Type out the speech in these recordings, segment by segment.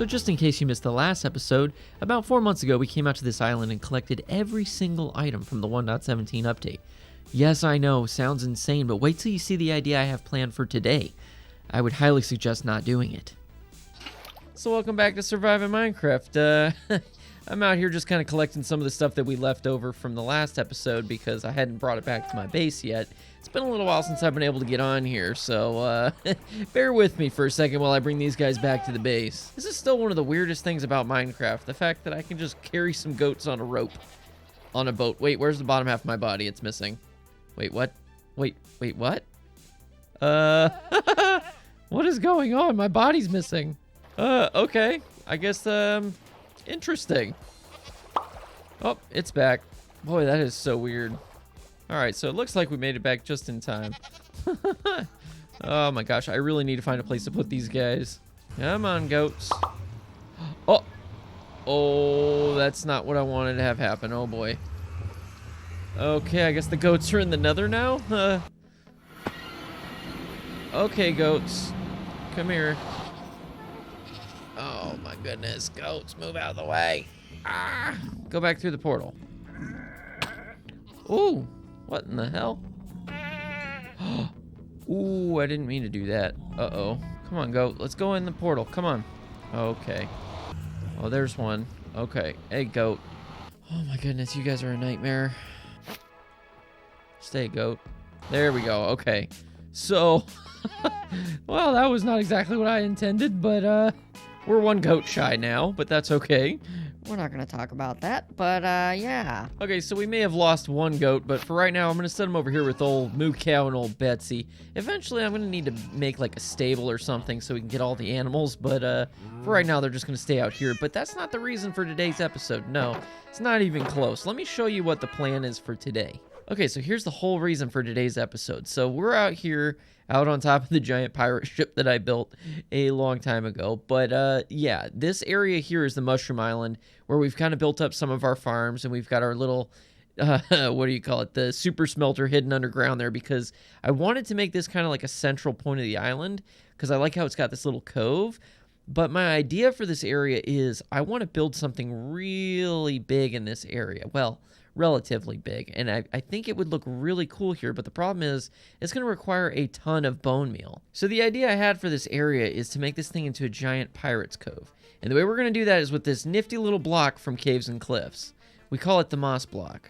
So just in case you missed the last episode, about 4 months ago we came out to this island and collected every single item from the 1.17 update. Yes, I know, sounds insane, but wait till you see the idea I have planned for today. I would highly suggest not doing it. So welcome back to Surviving Minecraft. I'm out here just kind of collecting some of the stuff that we left over from the last episode because I hadn't brought it back to my base yet. It's been a little while since I've been able to get on here, so bear with me for a second while I bring these guys back to the base. This is still one of the weirdest things about Minecraft, the fact that I can just carry some goats on a rope on a boat. Wait, where's the bottom half of my body? It's missing. Wait, what? Wait, what? What is going on? My body's missing. Okay. I guess, interesting. Oh, it's back. Boy, that is so weird. Alright, so it looks like we made it back just in time. Oh my gosh, I really need to find a place to put these guys. Come on, goats. Oh! Oh, that's not what I wanted to have happen. Oh boy. Okay, I guess the goats are in the nether now? Okay, goats. Come here. Oh my goodness, goats, move out of the way. Ah! Go back through the portal. Ooh, what in the hell? Ooh, I didn't mean to do that. Uh-oh. Come on, goat, let's go in the portal. Come on. Okay. Oh, there's one. Okay. Hey, goat. Oh my goodness, you guys are a nightmare. Stay, goat. There we go. Okay. So, well, that was not exactly what I intended, but, we're one goat shy now, but that's okay. We're not going to talk about that, but, yeah. Okay, so we may have lost one goat, but for right now, I'm going to set him over here with old Moo Cow and old Betsy. Eventually, I'm going to need to make, like, a stable or something so we can get all the animals, but, for right now, they're just going to stay out here. But that's not the reason for today's episode. No, it's not even close. Let me show you what the plan is for today. Okay, so here's the whole reason for today's episode. So we're out here, out on top of the giant pirate ship that I built a long time ago. But yeah, this area here is the Mushroom Island, where we've kind of built up some of our farms, and we've got our little, what do you call it, the super smelter hidden underground there, because I wanted to make this kind of like a central point of the island, because I like how it's got this little cove. But my idea for this area is I want to build something really big in this area. Well, relatively big, and I think it would look really cool here, but the problem is it's going to require a ton of bone meal. So the idea I had for this area is to make this thing into a giant pirate's cove, and the way we're going to do that is with this nifty little block from Caves and Cliffs. We call it the moss block.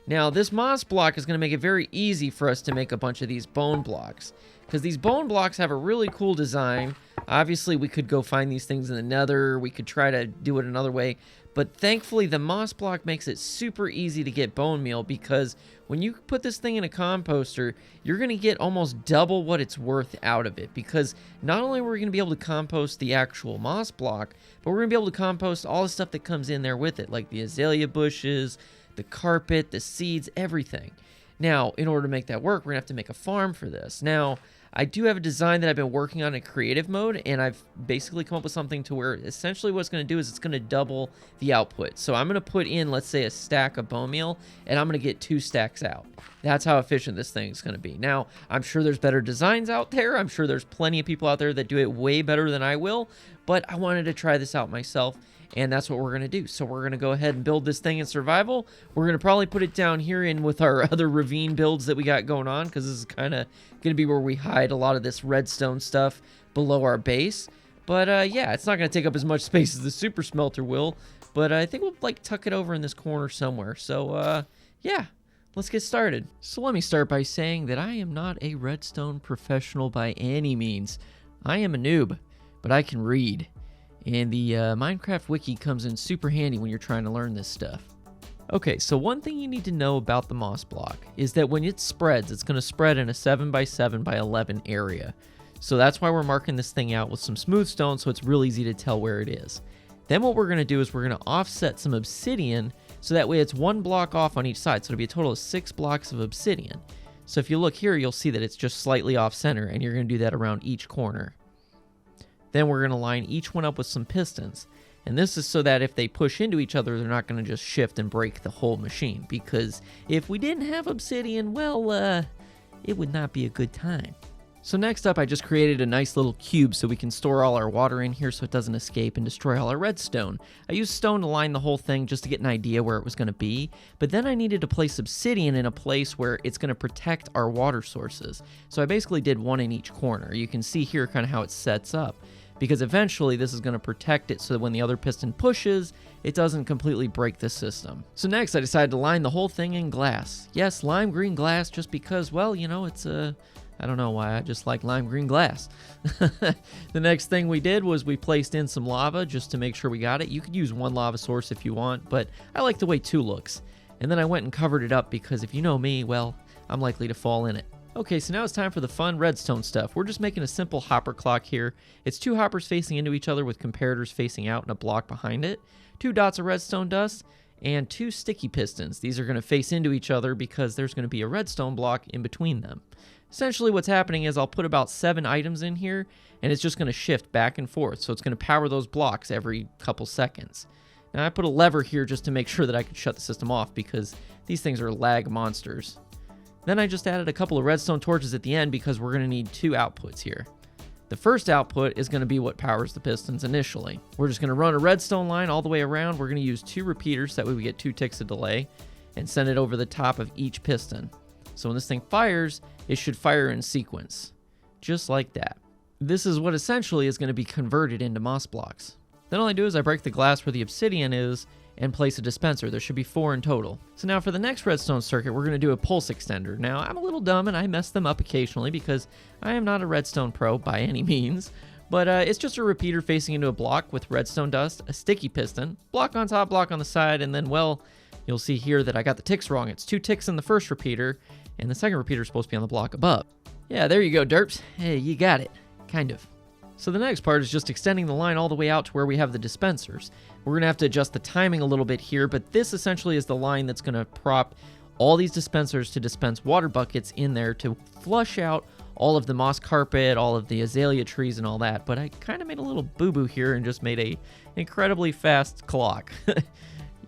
Now this moss block is going to make it very easy for us to make a bunch of these bone blocks, because these bone blocks have a really cool design. Obviously we could go find these things in the nether, we could try to do it another way, but thankfully the moss block makes it super easy to get bone meal, because when you put this thing in a composter, you're going to get almost double what it's worth out of it, because not only are we going to be able to compost the actual moss block, but we're going to be able to compost all the stuff that comes in there with it, like the azalea bushes, the carpet, the seeds, everything. Now, in order to make that work, we're going to have to make a farm for this. Now, I do have a design that I've been working on in creative mode, and I've basically come up with something to where essentially what it's going to do is it's going to double the output. So I'm going to put in, let's say, a stack of bone meal, and I'm going to get 2 stacks out. That's how efficient this thing is going to be. Now, I'm sure there's better designs out there. I'm sure there's plenty of people out there that do it way better than I will, but I wanted to try this out myself. And that's what we're going to do. So we're going to go ahead and build this thing in survival. We're going to probably put it down here in with our other ravine builds that we got going on, because this is kind of going to be where we hide a lot of this redstone stuff below our base. But yeah, it's not going to take up as much space as the super smelter will. But I think we'll like tuck it over in this corner somewhere. So yeah, let's get started. So let me start by saying that I am not a redstone professional by any means. I am a noob, but I can read. And the Minecraft wiki comes in super handy when you're trying to learn this stuff. Okay, so one thing you need to know about the moss block is that when it spreads, it's going to spread in a 7x7x11 area. So that's why we're marking this thing out with some smooth stone, so it's real easy to tell where it is. Then what we're going to do is we're going to offset some obsidian, so that way it's 1 block off on each side. So it'll be a total of 6 blocks of obsidian. So if you look here, you'll see that it's just slightly off center, and you're going to do that around each corner. Then we're going to line each one up with some pistons. And this is so that if they push into each other, they're not going to just shift and break the whole machine. Because if we didn't have obsidian, well, it would not be a good time. So next up, I just created a nice little cube so we can store all our water in here so it doesn't escape and destroy all our redstone. I used stone to line the whole thing just to get an idea where it was going to be, but then I needed to place obsidian in a place where it's going to protect our water sources. So I basically did one in each corner. You can see here kind of how it sets up, because eventually this is going to protect it so that when the other piston pushes, it doesn't completely break the system. So next I decided to line the whole thing in glass. Yes, lime green glass, just because, well, you know, it's I don't know why, I just like lime green glass. The next thing we did was we placed in some lava just to make sure we got it. You could use one lava source if you want, but I like the way two looks. And then I went and covered it up because if you know me, well, I'm likely to fall in it. Okay, so now it's time for the fun redstone stuff. We're just making a simple hopper clock here. It's two hoppers facing into each other with comparators facing out and a block behind it, 2 dots of redstone dust, and 2 sticky pistons. These are going to face into each other because there's going to be a redstone block in between them. Essentially what's happening is I'll put about 7 items in here, and it's just going to shift back and forth, so it's going to power those blocks every couple seconds. Now I put a lever here just to make sure that I could shut the system off because these things are lag monsters. Then I just added a couple of redstone torches at the end because we're going to need 2 outputs here. The first output is going to be what powers the pistons initially. We're just going to run a redstone line all the way around. We're going to use 2 repeaters, that way we get 2 ticks of delay, and send it over the top of each piston. So when this thing fires, it should fire in sequence, just like that. This is what essentially is going to be converted into moss blocks. Then all I do is I break the glass where the obsidian is and place a dispenser. There should be 4 in total. So now for the next redstone circuit, we're going to do a pulse extender. Now I'm a little dumb and I mess them up occasionally because I am not a redstone pro by any means, but it's just a repeater facing into a block with redstone dust, a sticky piston, block on top, block on the side, and then, well, you'll see here that I got the ticks wrong. It's 2 ticks in the first repeater, and the second repeater is supposed to be on the block above. Yeah, there you go, derps. Hey, you got it. Kind of. So the next part is just extending the line all the way out to where we have the dispensers. We're going to have to adjust the timing a little bit here, but this essentially is the line that's going to prop all these dispensers to dispense water buckets in there to flush out all of the moss carpet, all of the azalea trees and all that. But I kind of made a little boo-boo here and just made a incredibly fast clock.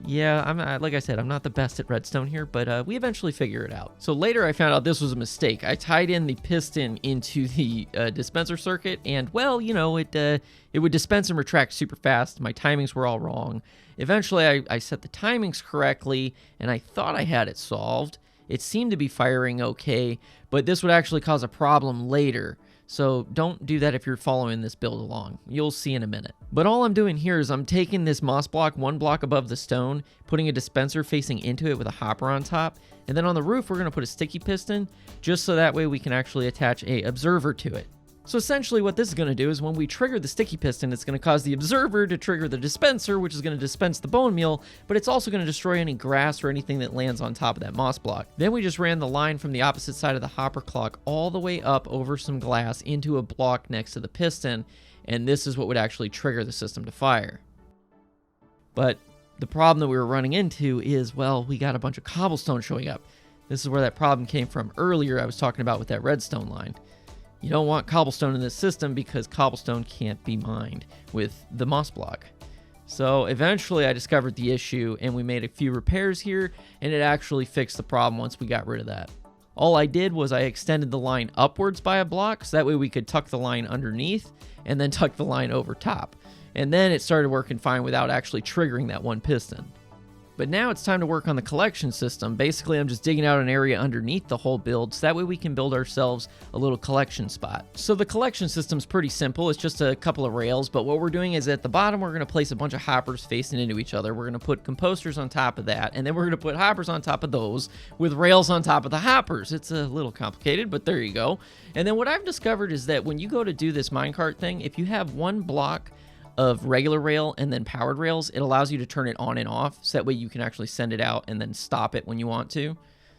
Yeah, like I said, I'm not the best at redstone here, but we eventually figure it out. So later I found out this was a mistake. I tied in the piston into the dispenser circuit, and well, you know, it would dispense and retract super fast. My timings were all wrong. Eventually I set the timings correctly, and I thought I had it solved. It seemed to be firing okay, but this would actually cause a problem later. So don't do that if you're following this build along. You'll see in a minute. But all I'm doing here is I'm taking this moss block 1 block above the stone, putting a dispenser facing into it with a hopper on top, and then on the roof we're going to put a sticky piston, just so that way we can actually attach a observer to it. So essentially what this is going to do is when we trigger the sticky piston, it's going to cause the observer to trigger the dispenser, which is going to dispense the bone meal, but it's also going to destroy any grass or anything that lands on top of that moss block. Then we just ran the line from the opposite side of the hopper clock all the way up over some glass into a block next to the piston, and this is what would actually trigger the system to fire. But the problem that we were running into is, well, we got a bunch of cobblestone showing up. This is where that problem came from earlier I was talking about with that redstone line. You don't want cobblestone in this system because cobblestone can't be mined with the moss block. So eventually I discovered the issue and we made a few repairs here, and it actually fixed the problem once we got rid of that. All I did was I extended the line upwards by a block so that way we could tuck the line underneath and then tuck the line over top. And then it started working fine without actually triggering that one piston. But now it's time to work on the collection system. Basically, I'm just digging out an area underneath the whole build so that way we can build ourselves a little collection spot. So the collection system's pretty simple. It's just a couple of rails, but what we're doing is at the bottom, we're going to place a bunch of hoppers facing into each other. We're going to put composters on top of that, and then we're going to put hoppers on top of those with rails on top of the hoppers. It's a little complicated, but there you go. And then what I've discovered is that when you go to do this minecart thing, if you have one block of regular rail and then powered rails, it allows you to turn it on and off, so that way you can actually send it out and then stop it when you want to.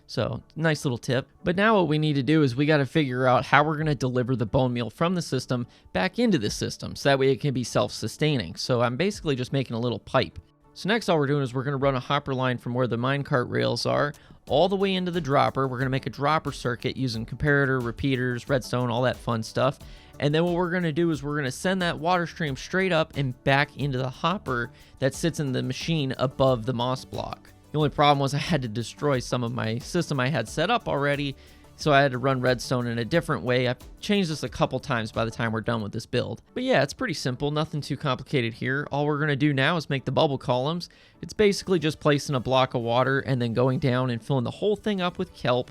So nice little tip. But now what we need to do is we got to figure out how we're going to deliver the bone meal from the system back into the system, so that way it can be self-sustaining. So I'm basically just making a little pipe. So next all we're doing is we're going to run a hopper line from where the minecart rails are all the way into the dropper. We're going to make a dropper circuit using comparator, repeaters, redstone, all that fun stuff. And then what we're going to do is we're going to send that water stream straight up and back into the hopper that sits in the machine above the moss block. The only problem was I had to destroy some of my system I had set up already so I had to run redstone in a different way. I've changed this a couple times by the time we're done with this build. But yeah, it's pretty simple, nothing too complicated here. All we're going to do now is make the bubble columns. It's basically just placing a block of water and then going down and filling the whole thing up with kelp.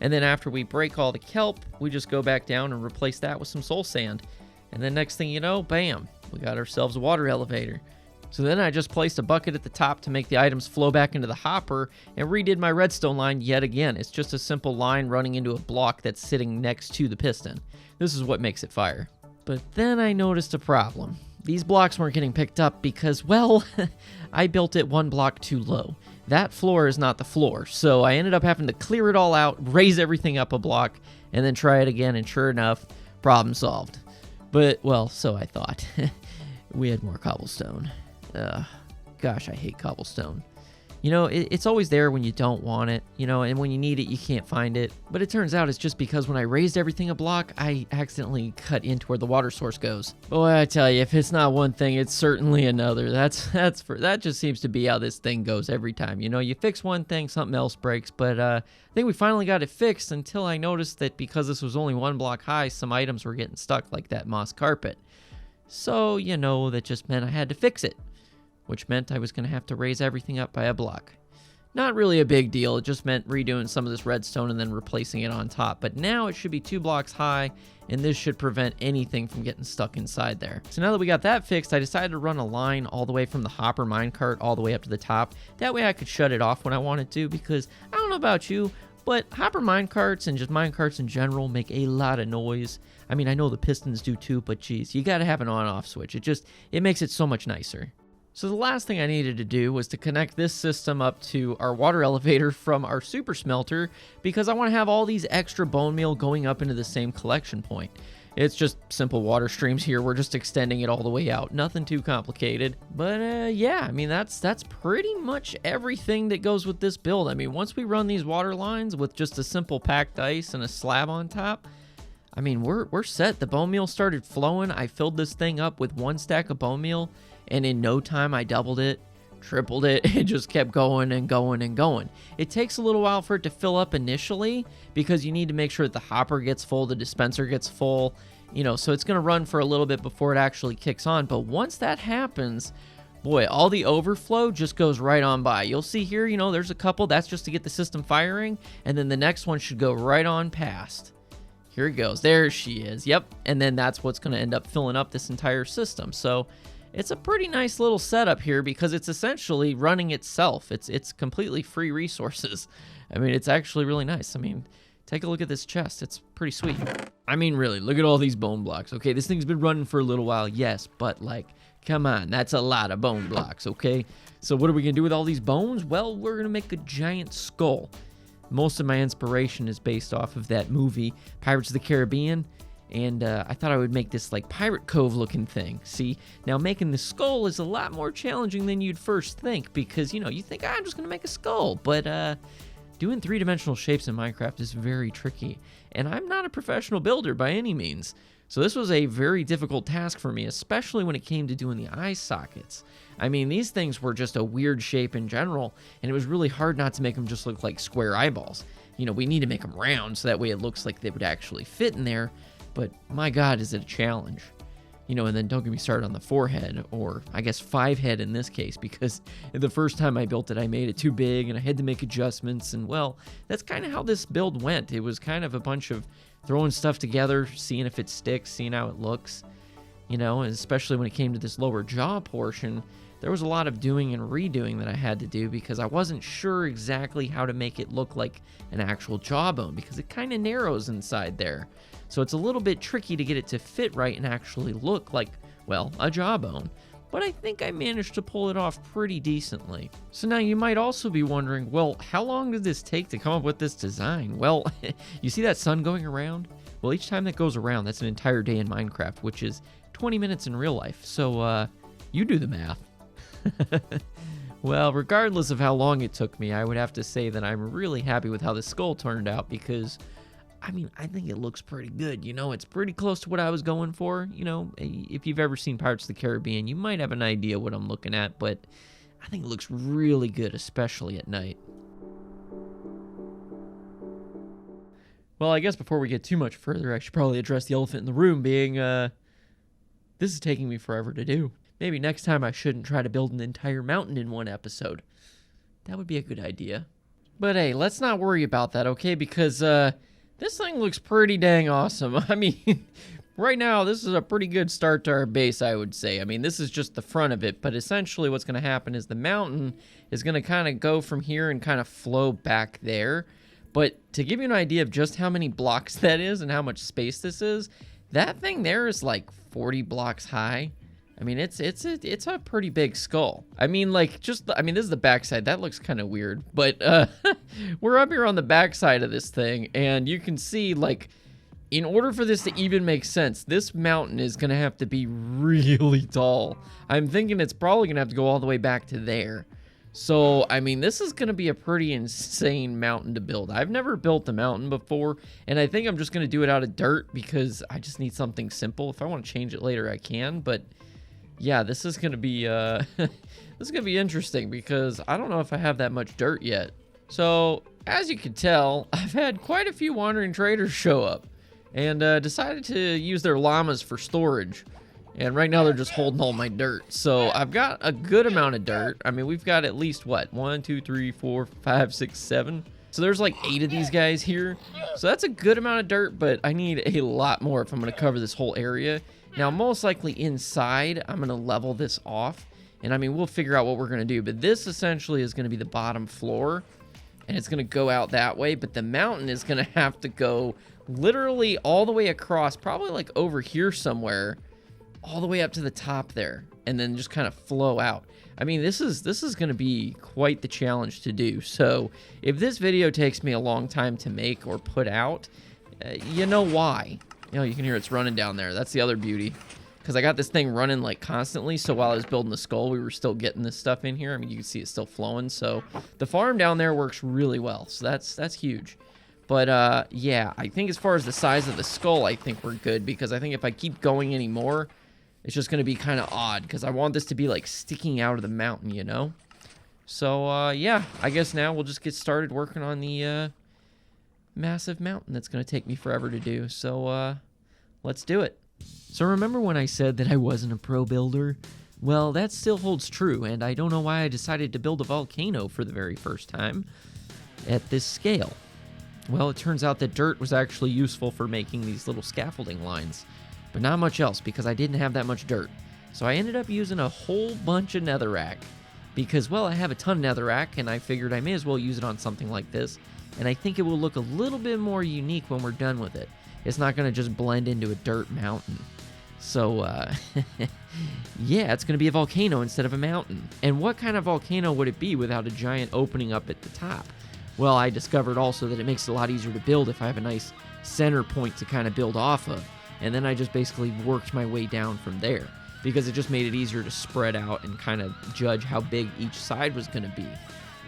And then after we break all the kelp, we just go back down and replace that with some soul sand. And then next thing you know, bam, we got ourselves a water elevator. So then I just placed a bucket at the top to make the items flow back into the hopper and redid my redstone line yet again. It's just a simple line running into a block that's sitting next to the piston. This is what makes it fire. But then I noticed a problem. These blocks weren't getting picked up because, well, I built it one block too low. That floor is not the floor, so I ended up having to clear it all out, raise everything up a block, and then try it again, and sure enough, problem solved. But, well, so I thought. We had more cobblestone. Gosh, I hate cobblestone. You know, it's always there when you don't want it, you know, and when you need it, you can't find it. But it turns out it's just because when I raised everything a block, I accidentally cut into where the water source goes. Boy, I tell you, if it's not one thing, it's certainly another. That just seems to be how this thing goes every time. You know, you fix one thing, something else breaks. But I think we finally got it fixed until I noticed that because this was only one block high, some items were getting stuck like that moss carpet. So, you know, that just meant I had to fix it, which meant I was going to have to raise everything up by a block. Not really a big deal, it just meant redoing some of this redstone and then replacing it on top. But now it should be 2 blocks high, and this should prevent anything from getting stuck inside there. So now that we got that fixed, I decided to run a line all the way from the hopper minecart all the way up to the top. That way I could shut it off when I wanted to, because I don't know about you, but hopper minecarts and just minecarts in general make a lot of noise. I mean, I know the pistons do too, but geez, you gotta have an on-off switch. It makes it so much nicer. So the last thing I needed to do was to connect this system up to our water elevator from our super smelter, because I want to have all these extra bone meal going up into the same collection point. It's just simple water streams here. We're just extending it all the way out. Nothing too complicated. But yeah, I mean, that's pretty much everything that goes with this build. I mean, once we run these water lines with just a simple packed ice and a slab on top, I mean, we're set. The bone meal started flowing. I filled this thing up with 1 stack of bone meal, and in no time I doubled it, tripled it. It just kept going and going and going. It takes a little while for it to fill up initially because you need to make sure that the hopper gets full, the dispenser gets full, you know, so it's going to run for a little bit before it actually kicks on. But once that happens, boy, all the overflow just goes right on by. You'll see here, you know, there's a couple. That's just to get the system firing, and then the next one should go right on past. Here it goes. There she is. Yep. And then that's what's going to end up filling up this entire system. So it's a pretty nice little setup here because it's essentially running itself. It's completely free resources. I mean, it's actually really nice. I mean, take a look at this chest. It's pretty sweet. I mean, really, look at all these bone blocks. Okay, this thing's been running for a little while, yes, but like, come on, that's a lot of bone blocks, okay? So what are we going to do with all these bones? Well, we're going to make a giant skull. Most of my inspiration is based off of that movie, Pirates of the Caribbean, and I thought I would make this like Pirate Cove looking thing. See, now making the skull is a lot more challenging than you'd first think, because, you know, you think, I'm just going to make a skull, but doing three-dimensional shapes in Minecraft is very tricky, and I'm not a professional builder by any means. So this was a very difficult task for me, especially when it came to doing the eye sockets. I mean, these things were just a weird shape in general, and it was really hard not to make them just look like square eyeballs. You know, we need to make them round so that way it looks like they would actually fit in there, but my God, is it a challenge. You know, and then don't get me started on the forehead, or I guess 5 head in this case, because the first time I built it, I made it too big, and I had to make adjustments, and well, that's kind of how this build went. It was kind of a bunch of throwing stuff together, seeing if it sticks, seeing how it looks, you know, and especially when it came to this lower jaw portion, there was a lot of doing and redoing that I had to do because I wasn't sure exactly how to make it look like an actual jawbone because it kind of narrows inside there. So it's a little bit tricky to get it to fit right and actually look like, well, a jawbone. But I think I managed to pull it off pretty decently. So now you might also be wondering, well, how long did this take to come up with this design? Well, you see that sun going around? Well, each time that goes around, that's an entire day in Minecraft, which is 20 minutes in real life. So, you do the math. Well, regardless of how long it took me, I would have to say that I'm really happy with how the skull turned out because, I mean, I think it looks pretty good. You know, it's pretty close to what I was going for. You know, if you've ever seen Pirates of the Caribbean, you might have an idea what I'm looking at, but I think it looks really good, especially at night. Well, I guess before we get too much further, I should probably address the elephant in the room being, this is taking me forever to do. Maybe next time I shouldn't try to build an entire mountain in one episode. That would be a good idea. But hey, let's not worry about that, okay? Because, this thing looks pretty dang awesome. I mean, right now, this is a pretty good start to our base, I would say. I mean, this is just the front of it, but essentially what's going to happen is the mountain is going to kind of go from here and kind of flow back there. But to give you an idea of just how many blocks that is and how much space this is, that thing there is like 40 blocks high. I mean, it's a pretty big skull. I mean, like, this is the backside. That looks kind of weird. But we're up here on the backside of this thing, and you can see, like, in order for this to even make sense, this mountain is going to have to be really tall. I'm thinking it's probably going to have to go all the way back to there. So, I mean, this is going to be a pretty insane mountain to build. I've never built a mountain before, and I think I'm just going to do it out of dirt because I just need something simple. If I want to change it later, I can, but yeah, this is going to be this is going to be interesting because I don't know if I have that much dirt yet. So, as you can tell, I've had quite a few wandering traders show up and decided to use their llamas for storage. And right now they're just holding all my dirt. So I've got a good amount of dirt. I mean, we've got at least, what, 1, 2, 3, 4, 5, 6, 7. So there's like 8 of these guys here. So that's a good amount of dirt, but I need a lot more if I'm going to cover this whole area. Now, most likely inside, I'm going to level this off. And I mean, we'll figure out what we're going to do. But this essentially is going to be the bottom floor. And it's going to go out that way. But the mountain is going to have to go literally all the way across, probably like over here somewhere, all the way up to the top there, and then just kind of flow out. I mean, this is going to be quite the challenge to do. So if this video takes me a long time to make or put out, you know why. You know, you can hear it's running down there. That's the other beauty, because I got this thing running like constantly. So while I was building the skull, we were still getting this stuff in here. I mean, you can see it's still flowing. So the farm down there works really well. So that's huge. But yeah, I think as far as the size of the skull, I think we're good, because I think if I keep going anymore, it's just going to be kind of odd, because I want this to be, like, sticking out of the mountain, you know? So, yeah, I guess now we'll just get started working on the massive mountain that's going to take me forever to do. So, let's do it. So remember when I said that I wasn't a pro builder? Well, that still holds true, and I don't know why I decided to build a volcano for the very first time at this scale. Well, it turns out that dirt was actually useful for making these little scaffolding lines, but not much else because I didn't have that much dirt. So I ended up using a whole bunch of netherrack because, well, I have a ton of netherrack, and I figured I may as well use it on something like this, and I think it will look a little bit more unique when we're done with it. It's not going to just blend into a dirt mountain. So, yeah, it's going to be a volcano instead of a mountain. And what kind of volcano would it be without a giant opening up at the top? Well, I discovered also that it makes it a lot easier to build if I have a nice center point to kind of build off of. And then I just basically worked my way down from there, because it just made it easier to spread out and kind of judge how big each side was going to be.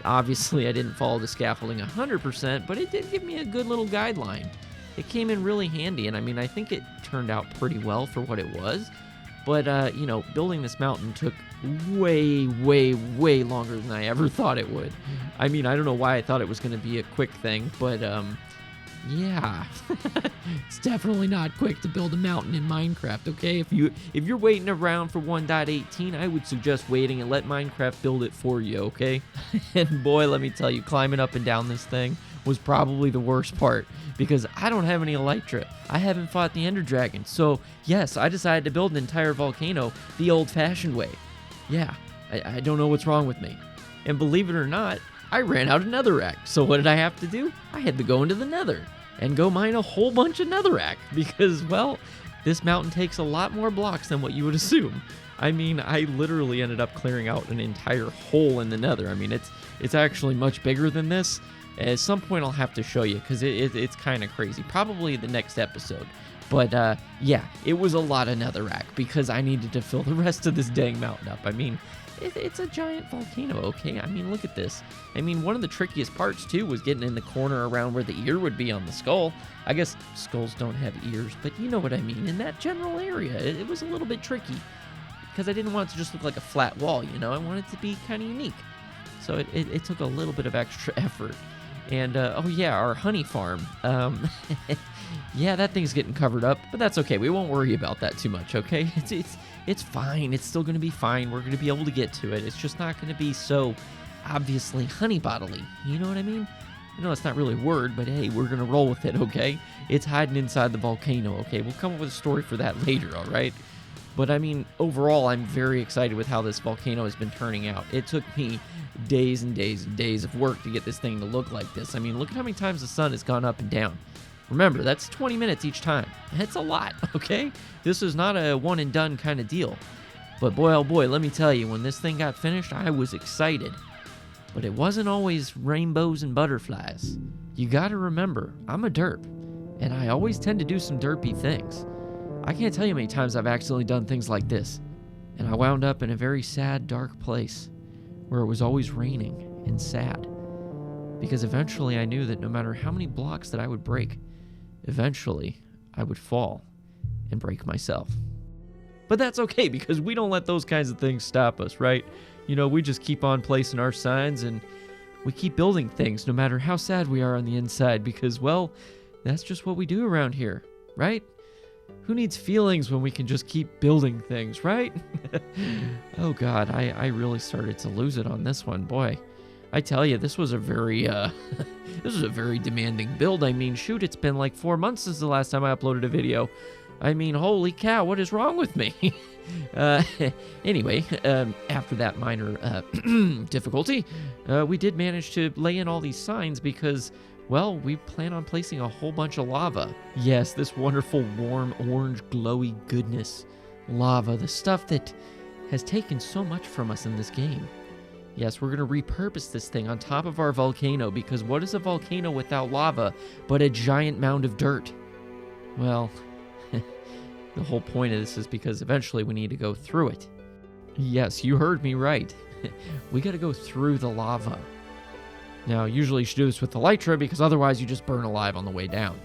Obviously, I didn't follow the scaffolding 100%, but it did give me a good little guideline. It came in really handy, and I mean, I think it turned out pretty well for what it was. But, you know, building this mountain took way, way, way longer than I ever thought it would. I mean, I don't know why I thought it was going to be a quick thing, but, yeah, it's definitely not quick to build a mountain in Minecraft, okay? If you're waiting around for 1.18, I would suggest waiting and let Minecraft build it for you, okay? And boy, let me tell you, climbing up and down this thing was probably the worst part, because I don't have any Elytra. I haven't fought the Ender Dragon, so yes, I decided to build an entire volcano the old-fashioned way. Yeah, I don't know what's wrong with me. And believe it or not, I ran out of netherrack. So what did I have to do? I had to go into the nether and go mine a whole bunch of netherrack, because, well, this mountain takes a lot more blocks than what you would assume. I mean, I literally ended up clearing out an entire hole in the nether. I mean, it's actually much bigger than this. At some point, I'll have to show you, because it's kind of crazy. Probably the next episode. But, yeah, it was a lot of netherrack, because I needed to fill the rest of this dang mountain up. I mean, it's a giant volcano, okay? I mean, look at this. I mean, one of the trickiest parts, too, was getting in the corner around where the ear would be on the skull. I guess skulls don't have ears, but you know what I mean. In that general area, it was a little bit tricky, because I didn't want it to just look like a flat wall, you know? I wanted it to be kind of unique. So it took a little bit of extra effort. And, oh yeah, our honey farm. Yeah, that thing's getting covered up, but that's okay. We won't worry about that too much, okay? It's fine. It's still going to be fine. We're going to be able to get to it. It's just not going to be so obviously honey bodily. You know what I mean? I know it's not really a word, but hey, we're going to roll with it, okay? It's hiding inside the volcano, okay? We'll come up with a story for that later, all right? But I mean, overall, I'm very excited with how this volcano has been turning out. It took me days and days and days of work to get this thing to look like this. I mean, look at how many times the sun has gone up and down. Remember, that's 20 minutes each time. That's a lot, okay? This is not a one and done kind of deal. But boy, oh boy, let me tell you, when this thing got finished, I was excited. But it wasn't always rainbows and butterflies. You gotta remember, I'm a derp, and I always tend to do some derpy things. I can't tell you how many times I've accidentally done things like this, and I wound up in a very sad, dark place where it was always raining and sad. Because eventually I knew that no matter how many blocks that I would break, eventually I would fall and break myself. But that's okay, because we don't let those kinds of things stop us, right? You know, we just keep on placing our signs and we keep building things no matter how sad we are on the inside, because, well, that's just what we do around here, right? Who needs feelings when we can just keep building things, right? Oh God, I really started to lose it on this one. Boy, I tell you, this was a very this was a very demanding build. I mean, shoot, it's been like 4 months since the last time I uploaded a video. I mean, holy cow, what is wrong with me? Anyway, after that minor difficulty, we did manage to lay in all these signs because, well, we plan on placing a whole bunch of lava. Yes, this wonderful, warm, orange, glowy goodness. Lava, the stuff that has taken so much from us in this game. Yes, we're going to repurpose this thing on top of our volcano, because what is a volcano without lava but a giant mound of dirt? Well, the whole point of this is because eventually we need to go through it. Yes, you heard me right. We got to go through the lava. Now, usually you should do this with the Elytra, because otherwise you just burn alive on the way down.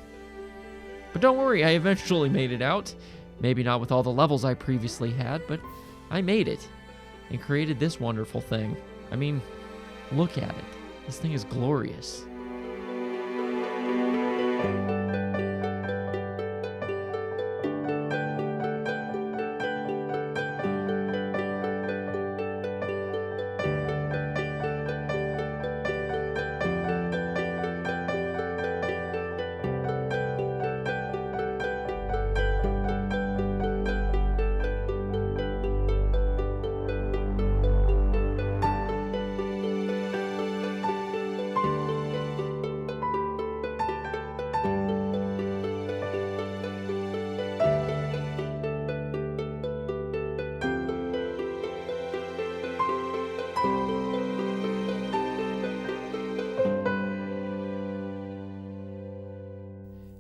But don't worry, I eventually made it out. Maybe not with all the levels I previously had, but I made it and created this wonderful thing. I mean, look at it. This thing is glorious.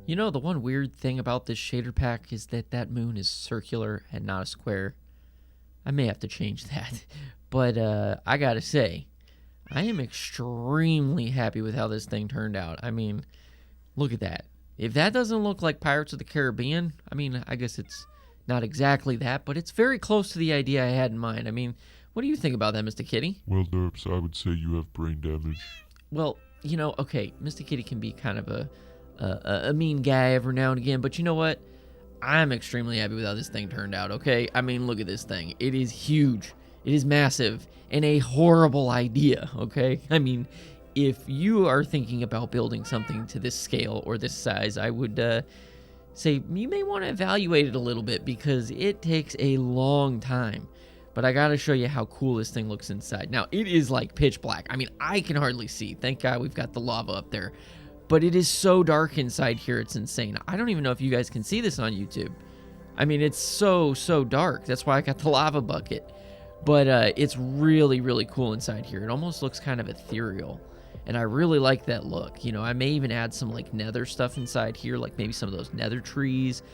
You know, the one weird thing about this shader pack is that that moon is circular and not a square. I may have to change that. But I gotta say, I am extremely happy with how this thing turned out. I mean, look at that. If that doesn't look like Pirates of the Caribbean, I mean, I guess it's not exactly that, but it's very close to the idea I had in mind. I mean, what do you think about that, Mr. Kitty? Well, Derps, I would say you have brain damage. Well, you know, okay, Mr. Kitty can be kind of a mean guy every now and again, but you know what? I'm extremely happy with how this thing turned out, okay? I mean, look at this thing. It is huge. It is massive and a horrible idea, okay? I mean, if you are thinking about building something to this scale or this size, I would say you may want to evaluate it a little bit, because it takes a long time. But I gotta show you how cool this thing looks inside. Now, it is like pitch black. I mean, I can hardly see. Thank God we've got the lava up there. But it is so dark inside here, it's insane. I don't even know if you guys can see this on YouTube. I mean, it's so dark. That's why I got the lava bucket. But it's really, really cool inside here. It almost looks kind of ethereal. And I really like that look. You know, I may even add some like nether stuff inside here, like maybe some of those nether trees.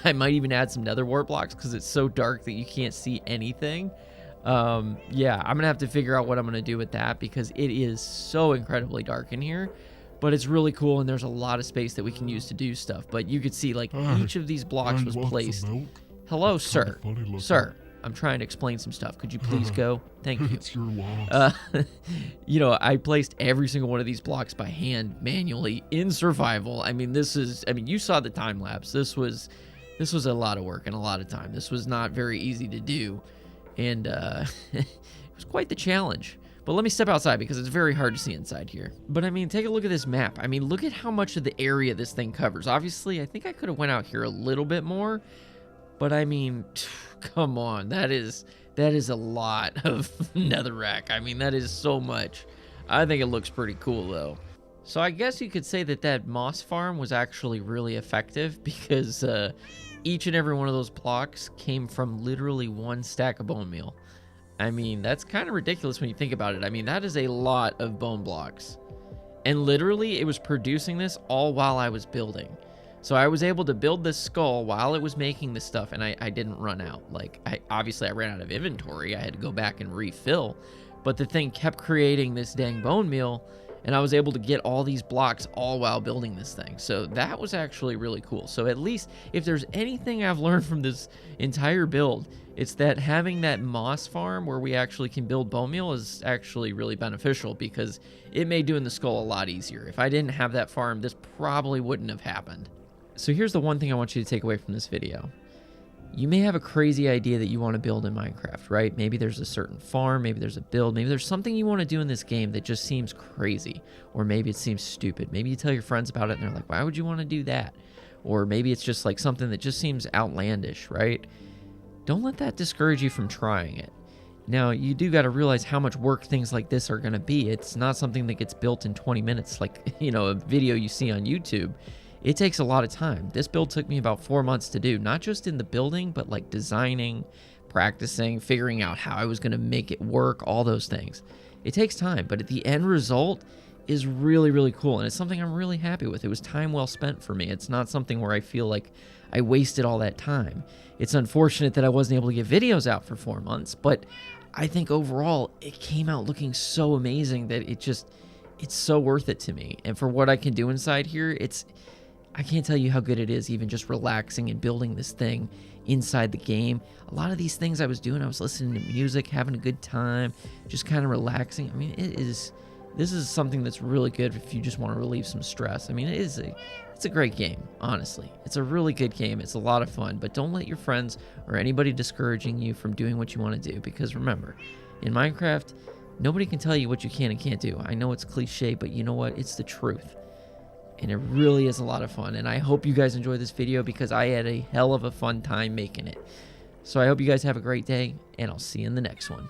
I might even add some nether wart blocks, because it's so dark that you can't see anything. Yeah, I'm going to have to figure out what I'm going to do with that, because it is so incredibly dark in here. But it's really cool, and there's a lot of space that we can use to do stuff. But you could see, like, each of these blocks was placed. Hello, sir. Sir, I'm trying to explain some stuff. Could you please go? Thank you. It's your loss. You know, I placed every single one of these blocks by hand manually in survival. I mean, you saw the time lapse. This was a lot of work and a lot of time. This was not very easy to do, and it was quite the challenge. But let me step outside because it's very hard to see inside here. But I mean, take a look at this map. I mean, look at how much of the area this thing covers. Obviously, I think I could have went out here a little bit more, but I mean, come on, that is a lot of netherrack. I mean, that is so much. I think it looks pretty cool though. So I guess you could say that moss farm was actually really effective because each and every one of those blocks came from literally one stack of bone meal. I mean, that's kind of ridiculous when you think about it. I mean, that is a lot of bone blocks. And literally, it was producing this all while I was building. So I was able to build this skull while it was making this stuff, and I didn't run out. Like, obviously, I ran out of inventory. I had to go back and refill. But the thing kept creating this dang bone meal, and I was able to get all these blocks all while building this thing. So that was actually really cool. So at least, if there's anything I've learned from this entire build, it's that having that moss farm where we actually can build bone meal is actually really beneficial because it made doing the skull a lot easier. If I didn't have that farm, this probably wouldn't have happened. So here's the one thing I want you to take away from this video. You may have a crazy idea that you want to build in Minecraft, right? Maybe there's a certain farm, maybe there's a build, maybe there's something you want to do in this game that just seems crazy, or maybe it seems stupid. Maybe you tell your friends about it and they're like, why would you want to do that? Or maybe it's just like something that just seems outlandish, right? Don't let that discourage you from trying it. Now, you do got to realize how much work things like this are going to be. It's not something that gets built in 20 minutes like, you know, a video you see on YouTube. It takes a lot of time. This build took me about 4 months to do, not just in the building, but like designing, practicing, figuring out how I was going to make it work, all those things. It takes time, but the end result is really, really cool, and it's something I'm really happy with. It was time well spent for me. It's not something where I feel like I wasted all that time. It's unfortunate that I wasn't able to get videos out for 4 months, but I think overall it came out looking so amazing that it's so worth it to me. And for what I can do inside here, I can't tell you how good it is even just relaxing and building this thing inside the game. A lot of these things I was doing, I was listening to music, having a good time, just kind of relaxing. I mean, this is something that's really good if you just want to relieve some stress. I mean, it's a great game, honestly. It's a really good game. It's a lot of fun, but don't let your friends or anybody discouraging you from doing what you want to do, because remember, in Minecraft, nobody can tell you what you can and can't do. I know it's cliche, but you know what? It's the truth. And it really is a lot of fun, and I hope you guys enjoyed this video because I had a hell of a fun time making it. So I hope you guys have a great day, and I'll see you in the next one.